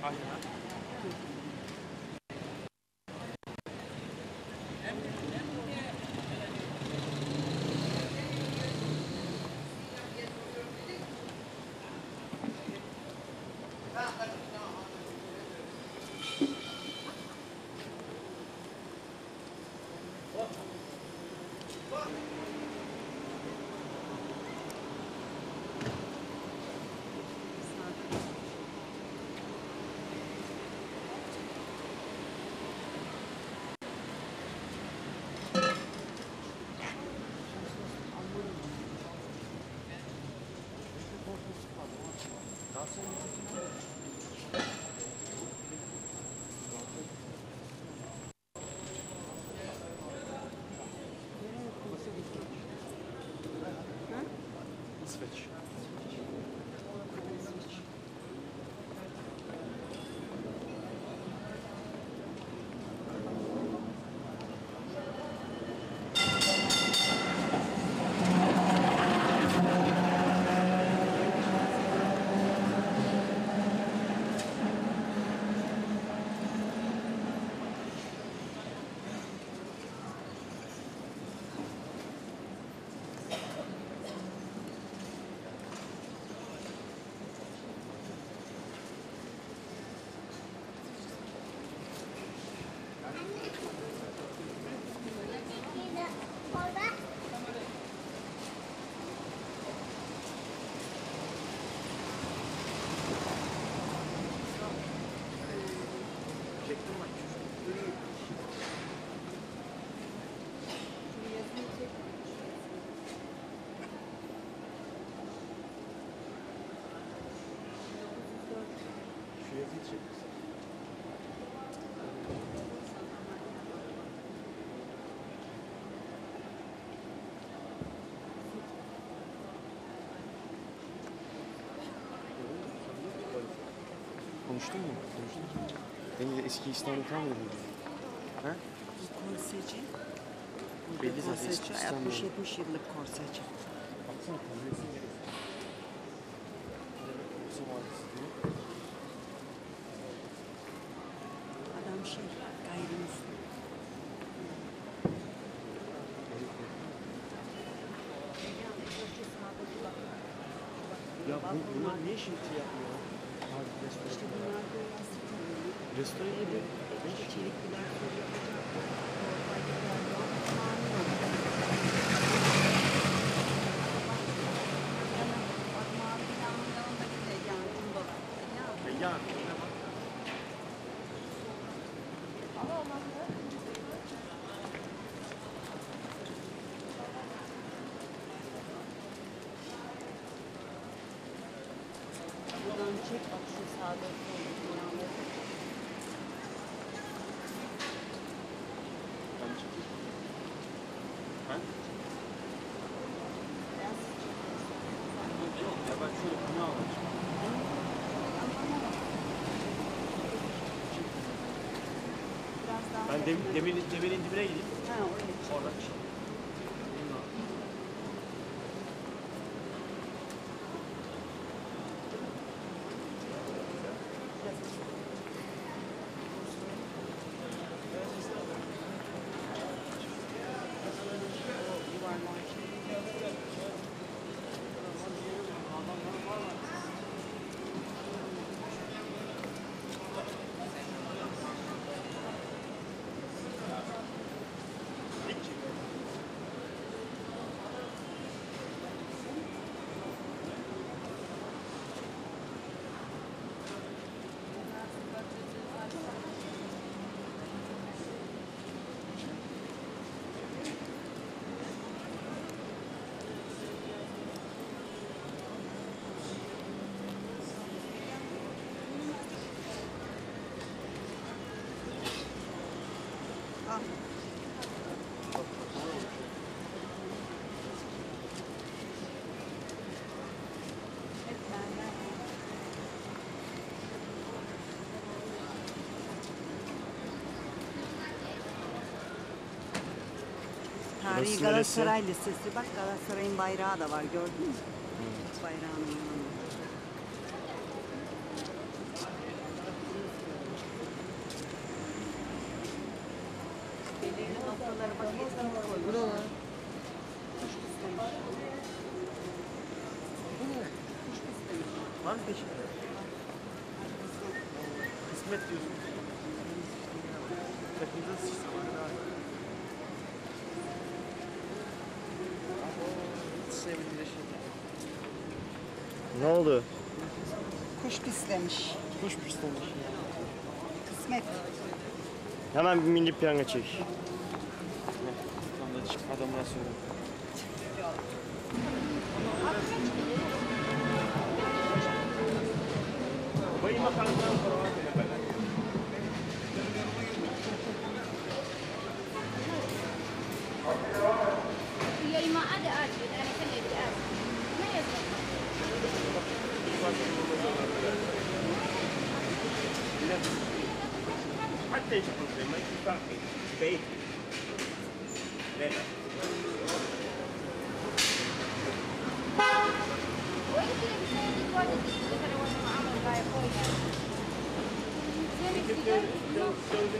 Aynen. İsveç. Konuştun mu? Konuştun. Benim de eski İstanbul tam mı? Ha? Korseci. Belli zaten eski Korseci, İstanbul. 60-70 yıllık korseci. Baksana konuşuyorsun ya. Adam gayrimüslim. Ya bunlar niye şimdi yapmıyor? İşte bunlar da Restoran gibi. işte çelikliler Ya. buradan çek bak şu sağda solda. Ben çekeyim. Ha? Yok ya ben şöyle bunu alacağım. Ben demirin dibine gideyim. Ha oraya. Oradan çık. Tarihi Burası Galatasaray Lisesi. Bak Galatasaray'ın bayrağı da var gördün mü? Bayrağının yanında. paraları bak etkinlik Bu koymuş. ne lan? Kuş istemiş. Bu ne? Kuş istemiş. Var mı peşinde? Kısmet diyorsun. Hepimize sıçtı var ya. Hiç sevmediğim şey. Ne oldu? Kuş pislemiş. Kuş pislemiş ya. Kısmet. Hemen bir milli piyango çek. Tam da çık adamlara söyle. هي ما عدا آجل أنا كان يبي آجل ما يزبط حتى يشوفون زي ما ينفع في بيت لا ويمكن يساعدك واجد مثلا وانا معامل غاية قوية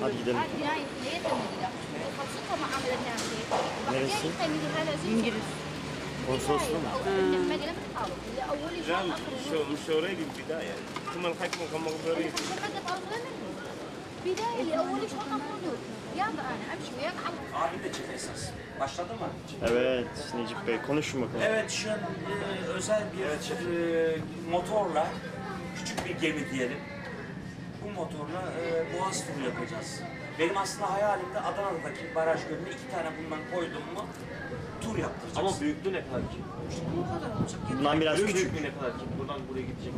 Hadi gidelim. هاي ليه تمديدة خلصتها معاملة نعمة Neresi? İngiliz. Konsolosluğu mu? ما قلت تحاول أول شيء لا آخر مش اوريدي البدايه ثم الحكم كان مقدورين بداية أول شيء المفروض يلا أنا أمشي وياك على Abi de çek esas. Başladı mı? Evet Necip Bey konuşun bakalım. Evet şu an özel bir motorla küçük bir gemi diyelim. Bu motorla Boğaz turu yapacağız. Benim aslında hayalimde Adana'daki baraj gölüne 2 tane bundan koydum mu tur yaptıracağız. Ama büyüklüğü ne kadar ki? bu kadar olacak. Bundan biraz Büyük küçük. büyüklüğü ne kadar ki? Buradan buraya gidecek.